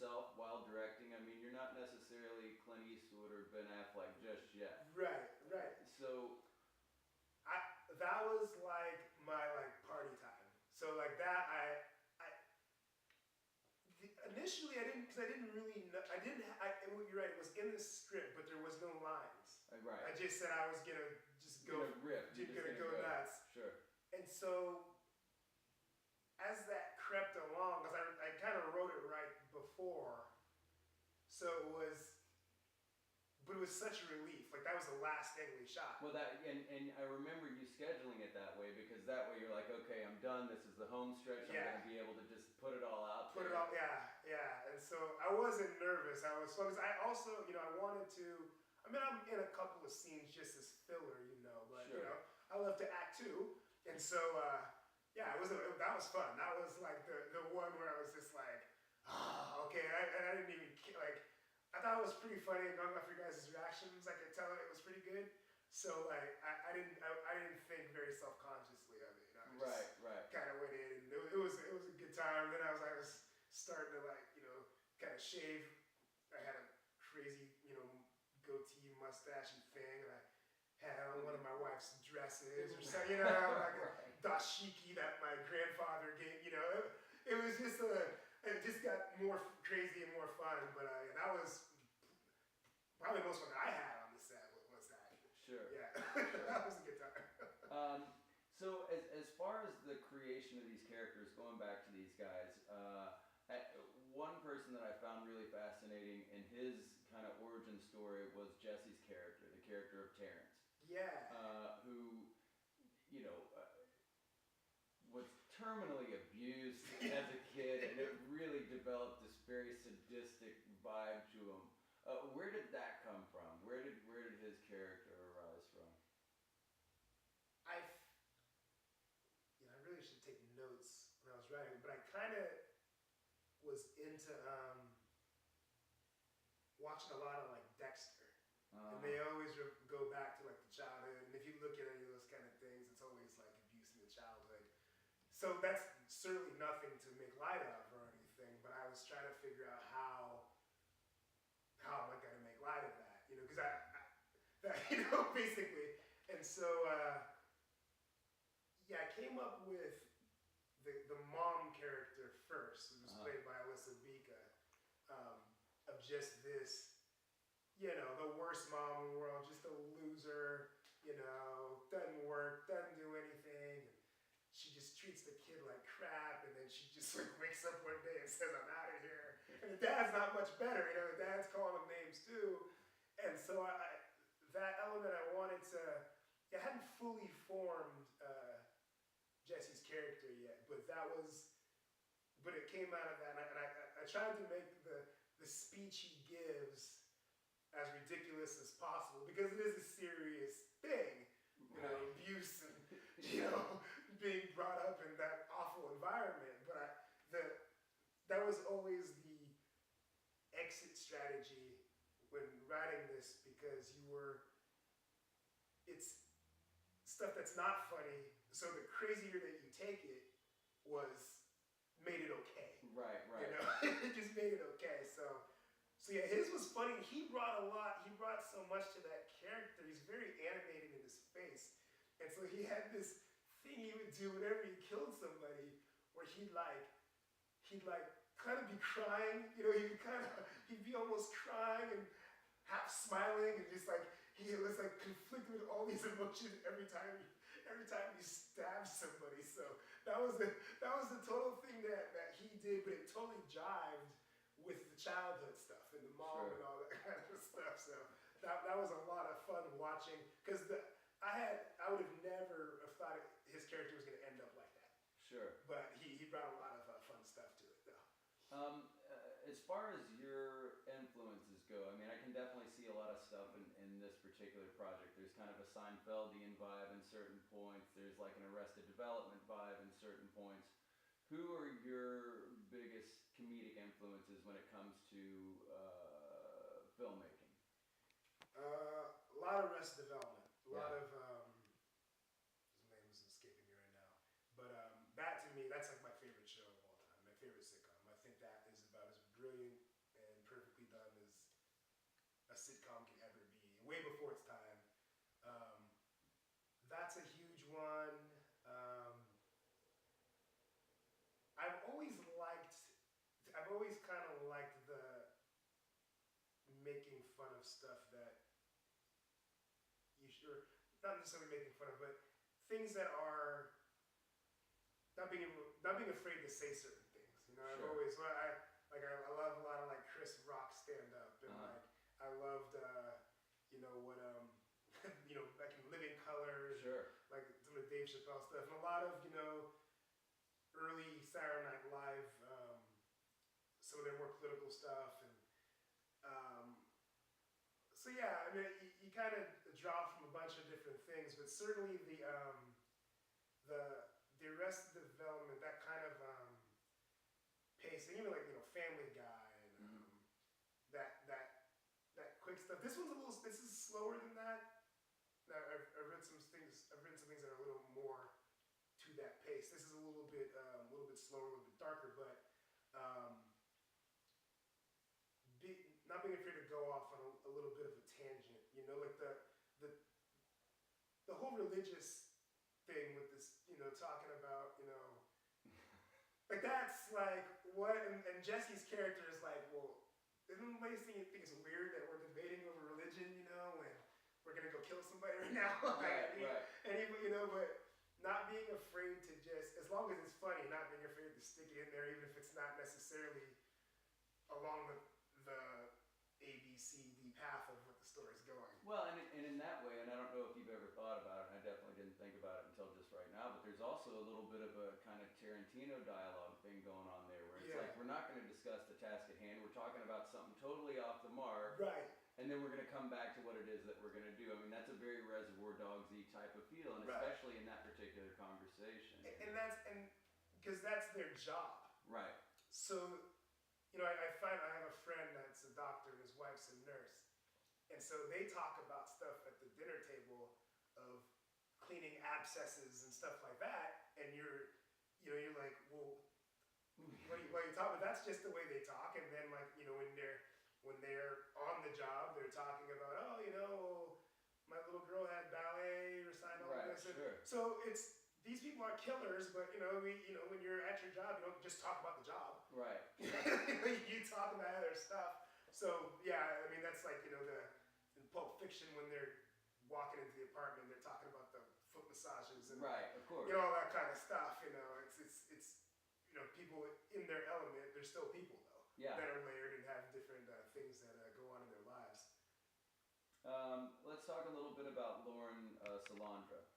yourself while directing. I mean, you're not necessarily Clint Eastwood or Ben Affleck just yet. Right, right. So That was like my like party time. So like that, initially I didn't, because I didn't really know, I didn't, you're right, it was in the script, but there was no lines. right. I just said I was gonna just go, gonna go nuts. Sure. And so as that crept along, because I kind of wrote it right before, so it was, but it was such a relief. Like that was the last thing we shot. Well, and I remember you scheduling it that way, because that way you're like, okay, I'm done. This is the home stretch. I'm gonna be able to just put it all out. Yeah. And so I wasn't nervous. I was focused. I also, I wanted to. I mean, I'm in a couple of scenes just as filler, but sure. I love to act too. And so, yeah, that was fun. That was like the one where I was just like, okay. And I didn't even like. I thought it was pretty funny going off your guys' reactions. I could tell it was pretty good. So like I didn't think very self-consciously of it. I just kind of went in, and it was a good time. And then I was starting to like kind of shave. I had a crazy goatee, mustachy thing, and I had on one of my wife's dresses or something, like a dashiki that my grandfather gave. It was just it just got more crazy and more fun. But that was probably the most fun that I had on the set was that. Sure. Yeah, that was a good time. So as far as the creation of these characters, going back to these guys, one person that I found really fascinating in his kind of origin story was Jesse's character, the character of Terrence. Yeah. Who, was terminally abused as a kid, and it really developed this very sadistic vibe to him. Where did that come from? Where did his character arise from? I really should take notes when I was writing, but I kind of was into watching a lot of like Dexter. And they always go back to like the childhood, and if you look at any of those kind of things, it's always like abuse in the childhood. So that's certainly nothing to make light of or anything, but I was trying to figure out how am I going to make light of that, because basically. And so, I came up with the mom character first, who was played by Alyssa Vika, of just this, the worst mom in the world, just a loser, doesn't work, doesn't do anything. She just treats the kid like crap, and then she just like wakes up one day and says, I'm out of here. And the dad's not much better, the dad's calling him names too. And so that element I wanted to, I hadn't fully formed Jesse's character yet, but it came out of that, and I tried to make the speech he gives as ridiculous as possible, because it is a serious thing. Abuse and being brought up in that awful environment. But that was always the exit strategy when writing this, because it's stuff that's not funny. So the crazier that you take it made it okay. Right. It just made it okay. So yeah, his was funny. He brought so much to that character. He's very animated in his face. And so he had this thing he would do whenever he killed somebody, where he'd kind of be crying, he'd be almost crying and half smiling, and just like, he was like conflicted with all these emotions every time he stabbed somebody. So that was the total thing that he did, but it totally jived with the childhood stuff and the mom and all that kind of stuff. So that was a lot of fun watching, because I would have never have thought his character was going to end up like that. Sure. But he brought a lot of fun stuff to it, though. As far as your influences go, I mean, I can definitely see a lot of stuff in this particular project. There's kind of a Seinfeldian vibe in certain points. There's like an Arrested Development vibe in certain points. Who are your biggest comedic influences when it comes to filmmaking? A lot of Arrested Development. A lot of his name is escaping me right now. But that to me, that's like my favorite show of all time. My favorite sitcom. I think that is about as brilliant sitcom can ever be, way before its time. Um, that's a huge one. Um, I've always liked, I've always kind of liked the making fun of stuff that you sure, not necessarily making fun of, but things that are not being afraid to say certain things. You know, I've Sure. always, well, I love a lot of like Chris Rock stand up, and like I loved, you know what, you know, like in Living Color, and, Sure. like some of the Dave Chappelle stuff, and a lot of, you know, early Saturday Night Live, some of their more political stuff, and um, so yeah, I mean, you kind of draw from a bunch of different things, but certainly the the Arrested Development, that kind of pacing, even like, you know, Family Guy, and that that that quick stuff. This one's a little. This is slower than that. Now, I've read some things. I've read some things that are a little more to that pace. This is a little bit slower, a little bit darker, but um, not being afraid to go off on a little bit of a tangent. You know, like the the whole religious thing with this. You know, talking about, you know, like that's like what, and Jesse's character is like, well, isn't Lacey think it's weird that we're debating over religion, you know, when we're gonna go kill somebody right now? Right, right. And he, you know, but not being afraid to just, as long as it's funny, not being afraid to stick it in there, even if it's not necessarily along the A, B, C, D path of what the story's going. Well, and in that way, and I don't know if you've ever thought about it, and I definitely didn't think about it until just right now, but there's also a little bit of a kind of Tarantino dialogue thing going on there, where it's like, we're not going to discuss the task at hand, we're talking about something totally off the mark, right? And then we're going to come back to what it is that we're going to do. I mean, that's a very Reservoir Dogs-y type of feel, and Right. especially in that particular conversation. And that's, and because that's their job. Right. So, you know, I have a friend that's a doctor and his wife's a nurse. And so they talk about stuff at the dinner table of cleaning abscesses and stuff like that. And you're like, well, what are you talking about? That's just the way they talk. And then, like, you know, when they're on the job, they're talking about, oh, you know, my little girl had ballet recital. Right, this. sure. So it's, these people are killers, but you know, when you're at your job, you don't just talk about the job. Right. You talk about other stuff. So yeah, I mean, that's like, you know, in Pulp Fiction, when they're walking into the apartment, they're talking about the foot massages and right, of course, you know, all that kind of stuff. You know, it's you know, people in their element. They're still people though. Yeah. That are layered and have different things that go on in their lives. Let's talk a little bit about Lauren Salandra.